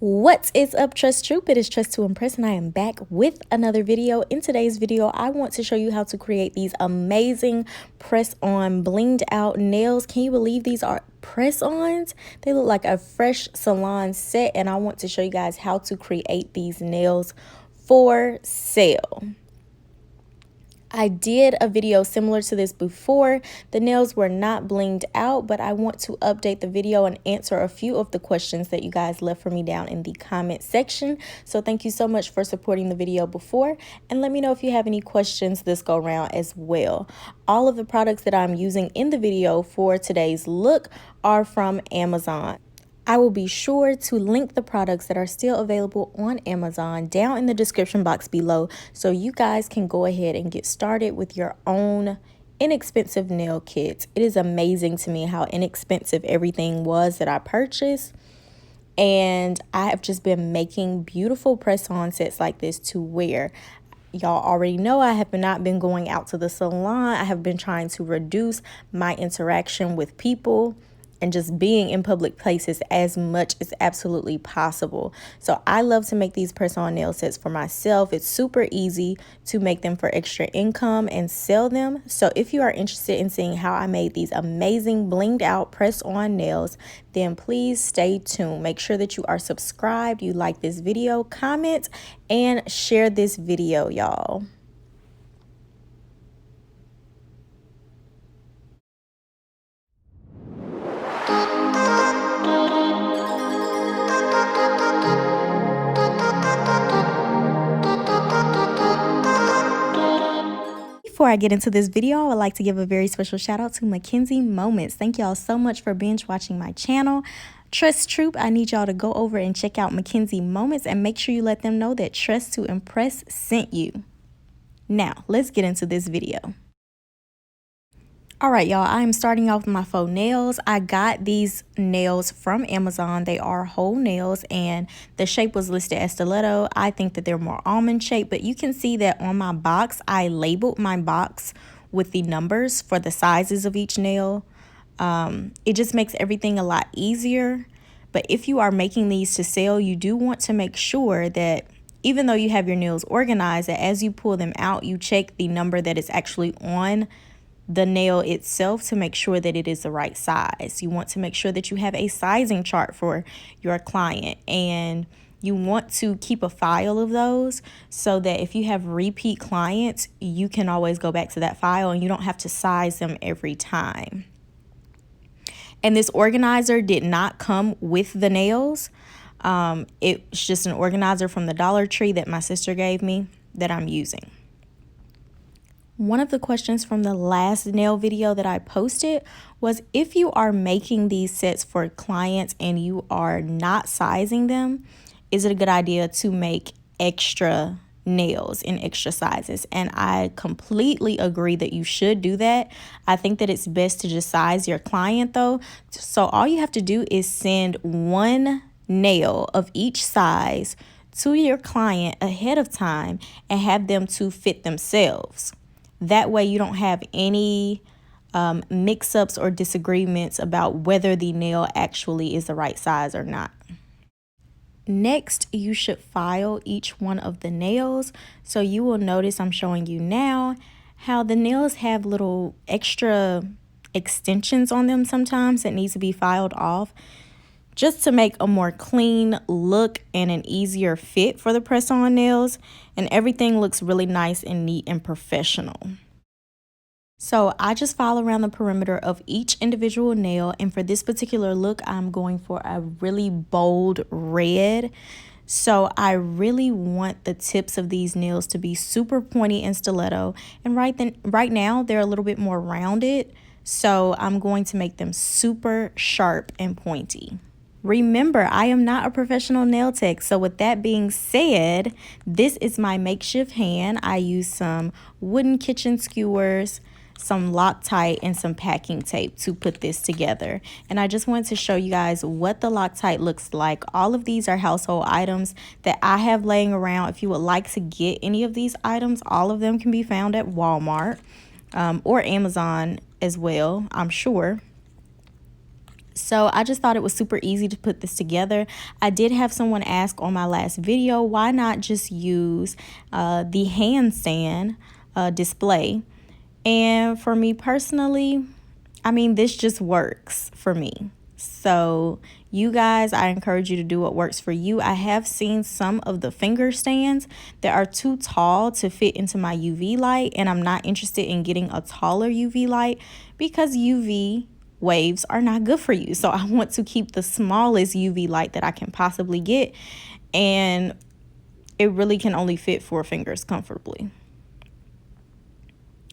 What is up, Trust Troop? It is Trust to Impress, and I am back with another video. In today's video, I want to show you how to create these amazing press-on blinged out nails. Can you believe these are press-ons? They look like a fresh salon set, and I want to show you guys how to create these nails for sale. I did a video similar to this before. The nails were not blinged out, but I want to update the video and answer a few of the questions that you guys left for me down in the comment section. So thank you so much for supporting the video before, and let me know if you have any questions this go around as well. All of the products that I'm using in the video for today's look are from Amazon. I will be sure to link the products that are still available on Amazon down in the description box below, so you guys can go ahead and get started with your own inexpensive nail kits. It is amazing to me how inexpensive everything was that I purchased, and I have just been making beautiful press-on sets like this to wear. Y'all already know I have not been going out to the salon. I have been trying to reduce my interaction with people and just being in public places as much as absolutely possible. So I love to make these press-on nail sets for myself. It's super easy to make them for extra income and sell them. So if you are interested in seeing how I made these amazing blinged out press-on nails, then please stay tuned. Make sure that you are subscribed, you like this video, comment, and share this video, y'all. Before I get into this video, I would like to give a very special shout out to Mackenzie Moments. Thank y'all so much for binge watching my channel. Trust Troop, I need y'all to go over and check out Mackenzie Moments and make sure you let them know that Trust to Impress sent you. Now, let's get into this video. All right, y'all, I am starting off with my faux nails. I got these nails from Amazon. They are whole nails, and the shape was listed as stiletto. I think that they're more almond shaped, but you can see that on my box, I labeled my box with the numbers for the sizes of each nail. It just makes everything a lot easier. But if you are making these to sell, you do want to make sure that even though you have your nails organized, that as you pull them out, you check the number that is actually on the nail itself to make sure that it is the right size. You want to make sure that you have a sizing chart for your client, and you want to keep a file of those so that if you have repeat clients, you can always go back to that file and you don't have to size them every time. And this organizer did not come with the nails. It's just an organizer from the Dollar Tree that my sister gave me that I'm using. One of the questions from the last nail video that I posted was, if you are making these sets for clients and you are not sizing them, is it a good idea to make extra nails in extra sizes? And I completely agree that you should do that. I think that it's best to just size your client though. So all you have to do is send one nail of each size to your client ahead of time and have them to fit themselves. That way you don't have any mix-ups or disagreements about whether the nail actually is the right size or not. Next, you should file each one of the nails. So you will notice I'm showing you now how the nails have little extra extensions on them sometimes that needs to be filed off, just to make a more clean look and an easier fit for the press-on nails, and everything looks really nice and neat and professional. So I just file around the perimeter of each individual nail, and for this particular look, I'm going for a really bold red. So I really want the tips of these nails to be super pointy and stiletto, and right now they're a little bit more rounded, so I'm going to make them super sharp and pointy. Remember, I am not a professional nail tech, so with that being said, this is my makeshift hand. I use some wooden kitchen skewers, some Loctite, and some packing tape to put this together. And I just wanted to show you guys what the Loctite looks like. All of these are household items that I have laying around. If you would like to get any of these items, all of them can be found at Walmart or Amazon as well, I'm sure. So I just thought it was super easy to put this together. I did have someone ask on my last video, why not just use the handstand display? And for me personally, I mean, this just works for me. So you guys, I encourage you to do what works for you. I have seen some of the finger stands that are too tall to fit into my UV light, and I'm not interested in getting a taller UV light because UV waves are not good for you. So I want to keep the smallest UV light that I can possibly get, and it really can only fit 4 fingers comfortably.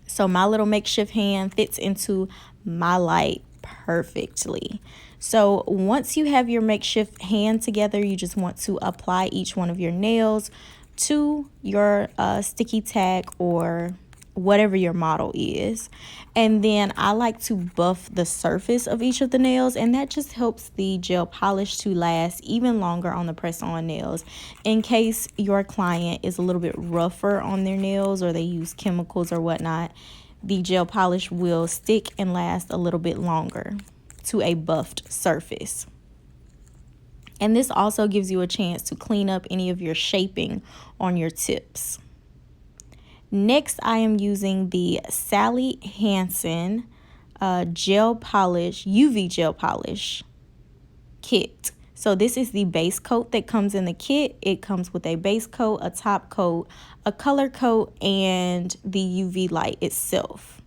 So my little makeshift hand fits into my light perfectly. So once you have your makeshift hand together, you just want to apply each one of your nails to your sticky tack or whatever your model is. And then I like to buff the surface of each of the nails, and that just helps the gel polish to last even longer on the press-on nails. In case your client is a little bit rougher on their nails or they use chemicals or whatnot, the gel polish will stick and last a little bit longer to a buffed surface. And this also gives you a chance to clean up any of your shaping on your tips. Next, I am using the Sally Hansen gel polish, UV gel polish kit. So this is the base coat that comes in the kit. It comes with a base coat, a top coat, a color coat, and the UV light itself.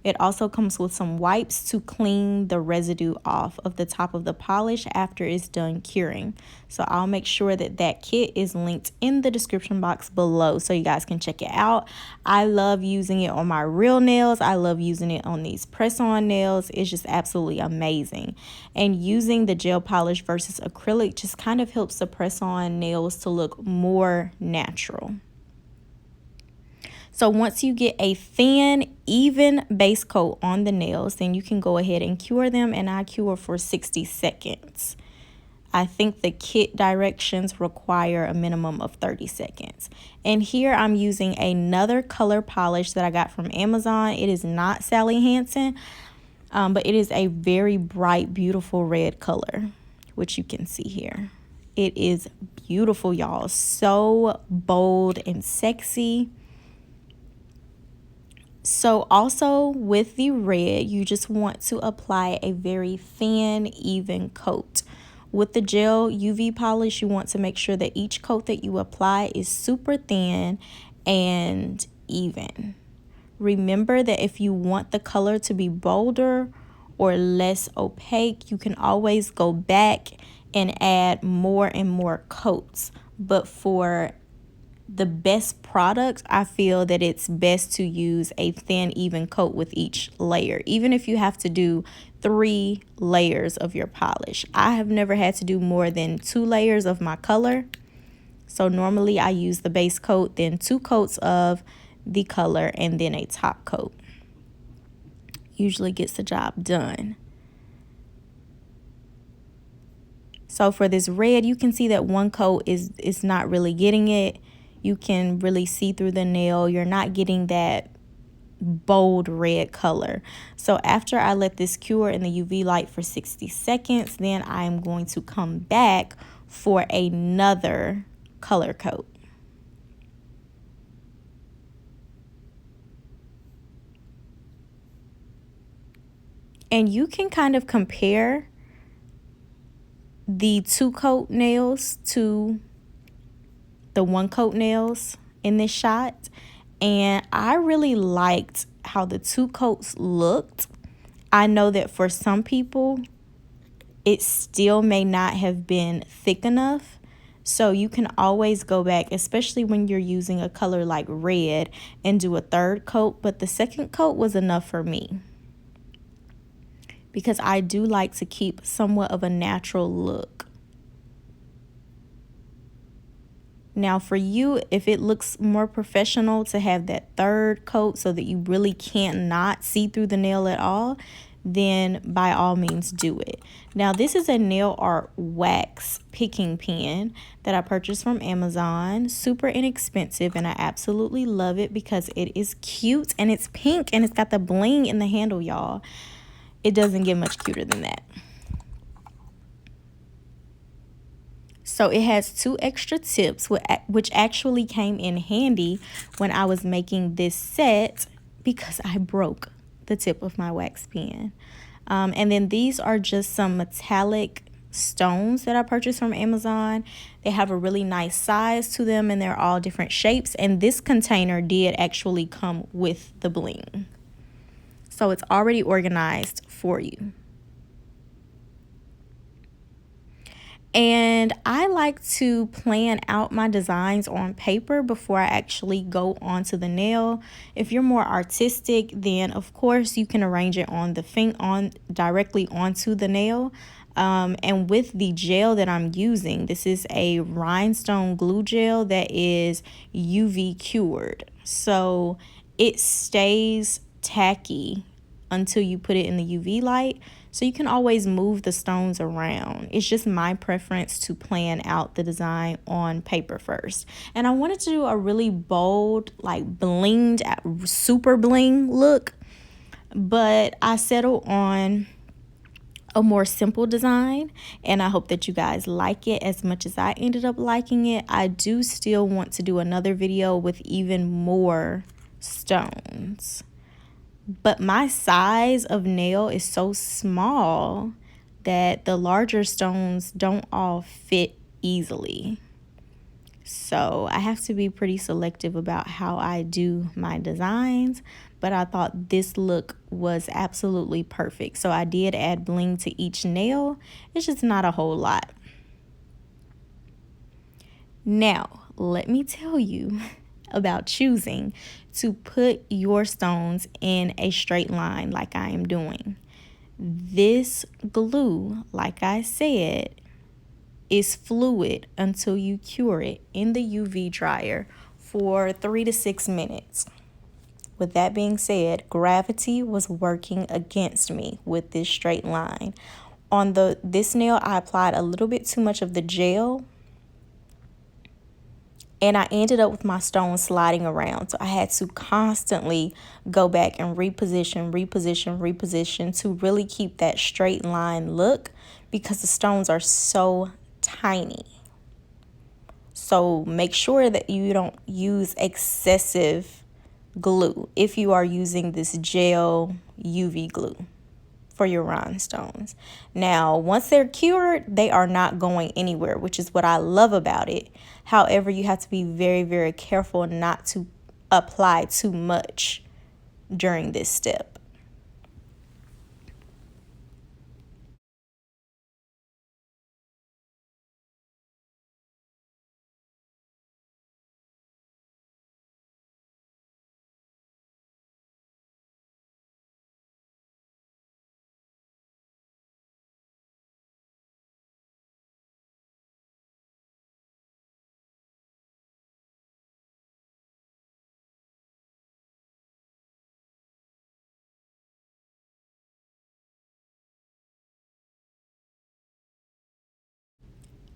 It also comes with some wipes to clean the residue off of the top of the polish after it's done curing. So I'll make sure that that kit is linked in the description box below so you guys can check it out. I love using it on my real nails. I love using it on these press-on nails. It's just absolutely amazing. And using the gel polish versus acrylic just kind of helps the press-on nails to look more natural. So once you get a thin, even base coat on the nails, then you can go ahead and cure them, and I cure for 60 seconds. I think the kit directions require a minimum of 30 seconds. And here I'm using another color polish that I got from Amazon. It is not Sally Hansen, but it is a very bright, beautiful red color, which you can see here. It is beautiful, y'all. So bold and sexy. So also with the red, you just want to apply a very thin, even coat. With the gel UV polish, you want to make sure that each coat that you apply is super thin and even. Remember that if you want the color to be bolder or less opaque, you can always go back and add more and more coats. But for the best product, I feel that it's best to use a thin, even coat with each layer, even if you have to do 3 layers of your polish. I have never had to do more than 2 layers of my color. So normally I use the base coat, then 2 coats of the color, and then a top coat. Usually gets the job done. So for this red, you can see that 1 coat is not really getting it. You can really see through the nail. You're not getting that bold red color. So after I let this cure in the UV light for 60 seconds, then I'm going to come back for another color coat. And you can kind of compare the 2 coat nails to the 1 coat nails in this shot, and I really liked how the 2 coats looked. I know that for some people it still may not have been thick enough, so you can always go back, especially when you're using a color like red, and do a 3rd coat. But the 2nd coat was enough for me because I do like to keep somewhat of a natural look. Now for you, if it looks more professional to have that 3rd coat so that you really can't not see through the nail at all, then by all means do it. Now this is a nail art wax picking pen that I purchased from Amazon. Super inexpensive, and I absolutely love it because it is cute and it's pink and it's got the bling in the handle, y'all. It doesn't get much cuter than that. So it has 2 extra tips, which actually came in handy when I was making this set because I broke the tip of my wax pen. And then these are just some metallic stones that I purchased from Amazon. They have a really nice size to them and they're all different shapes. And this container did actually come with the bling. So it's already organized for you. And I like to plan out my designs on paper before I actually go onto the nail. If you're more artistic, then of course you can arrange it on the directly onto the nail. And with the gel that I'm using, this is a rhinestone glue gel that is UV cured. So it stays tacky until you put it in the UV light. So you can always move the stones around. It's just my preference to plan out the design on paper first. And I wanted to do a really bold, like blinged, super bling look. But I settled on a more simple design, and I hope that you guys like it as much as I ended up liking it. I do still want to do another video with even more stones. But my size of nail is so small that the larger stones don't all fit easily. So I have to be pretty selective about how I do my designs, but I thought this look was absolutely perfect. So I did add bling to each nail. It's just not a whole lot. Now, let me tell you about choosing to put your stones in a straight line like I am doing. This glue, like I said, is fluid until you cure it in the UV dryer for 3 to 6 minutes. With that being said, gravity was working against me with this straight line. On this nail, I applied a little bit too much of the gel, and I ended up with my stones sliding around. So I had to constantly go back and reposition to really keep that straight line look because the stones are so tiny. So make sure that you don't use excessive glue if you are using this gel UV glue for your rhinestones. Now, once they're cured, they are not going anywhere, which is what I love about it. However, you have to be very, very careful not to apply too much during this step.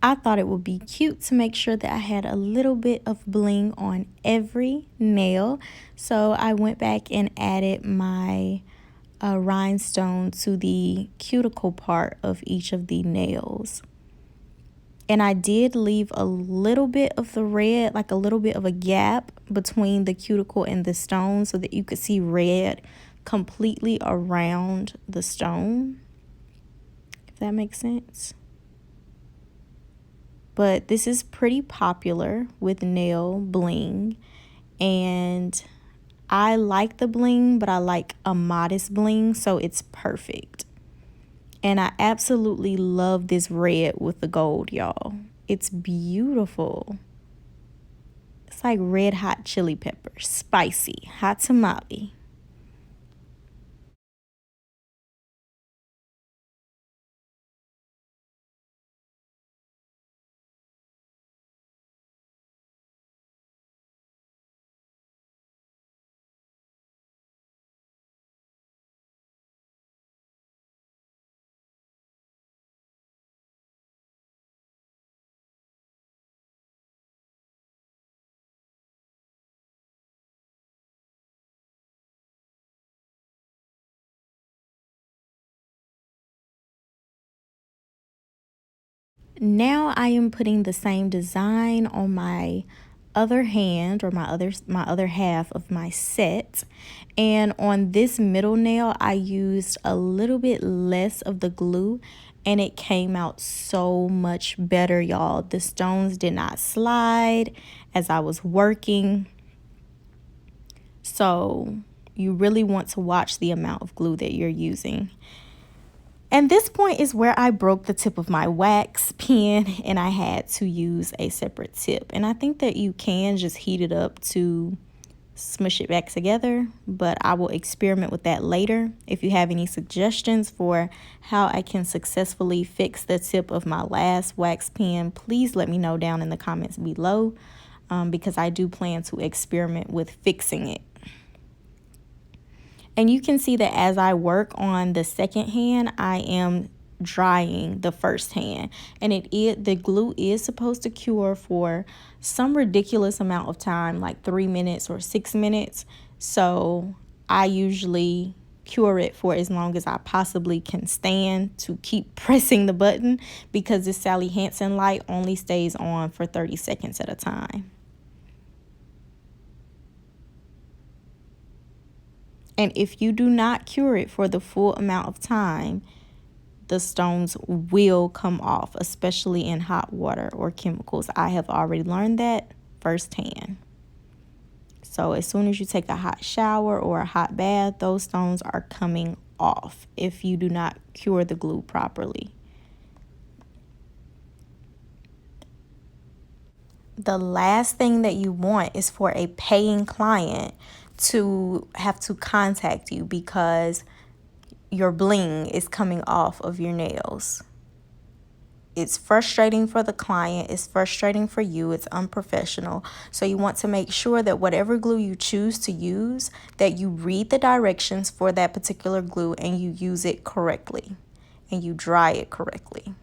I thought it would be cute to make sure that I had a little bit of bling on every nail. So I went back and added my rhinestone to the cuticle part of each of the nails. And I did leave a little bit of the red, like a little bit of a gap between the cuticle and the stone so that you could see red completely around the stone, if that makes sense. But this is pretty popular with nail bling, and I like the bling, but I like a modest bling, so it's perfect. And I absolutely love this red with the gold, y'all. It's beautiful. It's like red hot chili pepper, spicy, hot tamale. Now I am putting the same design on my other hand, or my other half of my set. And on this middle nail, I used a little bit less of the glue, and it came out so much better, y'all. The stones did not slide as I was working. So you really want to watch the amount of glue that you're using. And this point is where I broke the tip of my wax pen, and I had to use a separate tip. And I think that you can just heat it up to smush it back together, but I will experiment with that later. If you have any suggestions for how I can successfully fix the tip of my last wax pen, please let me know down in the comments below, because I do plan to experiment with fixing it. And you can see that as I work on the second hand, I am drying the first hand, and the glue is supposed to cure for some ridiculous amount of time, like 3 minutes or 6 minutes. So I usually cure it for as long as I possibly can stand to keep pressing the button, because this Sally Hansen light only stays on for 30 seconds at a time. And if you do not cure it for the full amount of time, the stones will come off, especially in hot water or chemicals. I have already learned that firsthand. So as soon as you take a hot shower or a hot bath, those stones are coming off if you do not cure the glue properly. The last thing that you want is for a paying client to have to contact you because your bling is coming off of your nails. It's frustrating for the client, it's frustrating for you, it's unprofessional. So you want to make sure that whatever glue you choose to use, that you read the directions for that particular glue and you use it correctly and you dry it correctly.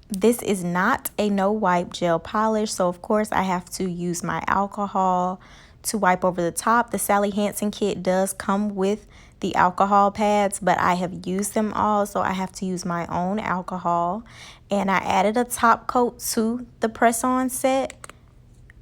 This is not a no wipe gel polish, so of course I have to use my alcohol to wipe over the top. The Sally Hansen kit does come with the alcohol pads, but I have used them all, so I have to use my own alcohol. And I added a top coat to the press-on set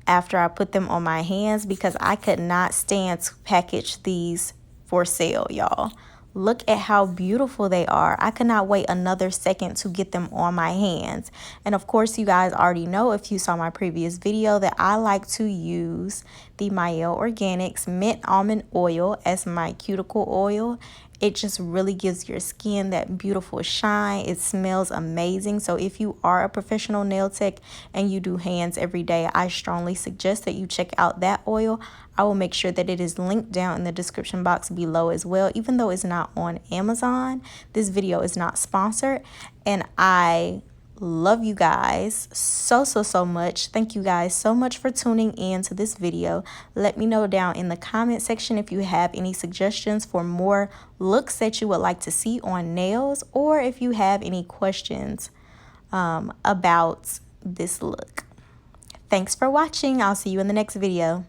after I put them on my hands because I could not stand to package these for sale, y'all. Look at how beautiful they are. I could not wait another second to get them on my hands. And of course, you guys already know, if you saw my previous video, that I like to use the Maelle Organics Mint Almond Oil as my cuticle oil. It just really gives your skin that beautiful shine. It smells amazing. So if you are a professional nail tech and you do hands every day, I strongly suggest that you check out that oil. I will make sure that it is linked down in the description box below as well. Even though it's not on Amazon, this video is not sponsored, and I love you guys so much. Thank you guys so much for tuning in to this video. Let me know down in the comment section if you have any suggestions for more looks that you would like to see on nails, or if you have any questions about this look. Thanks for watching. I'll see you in the next video.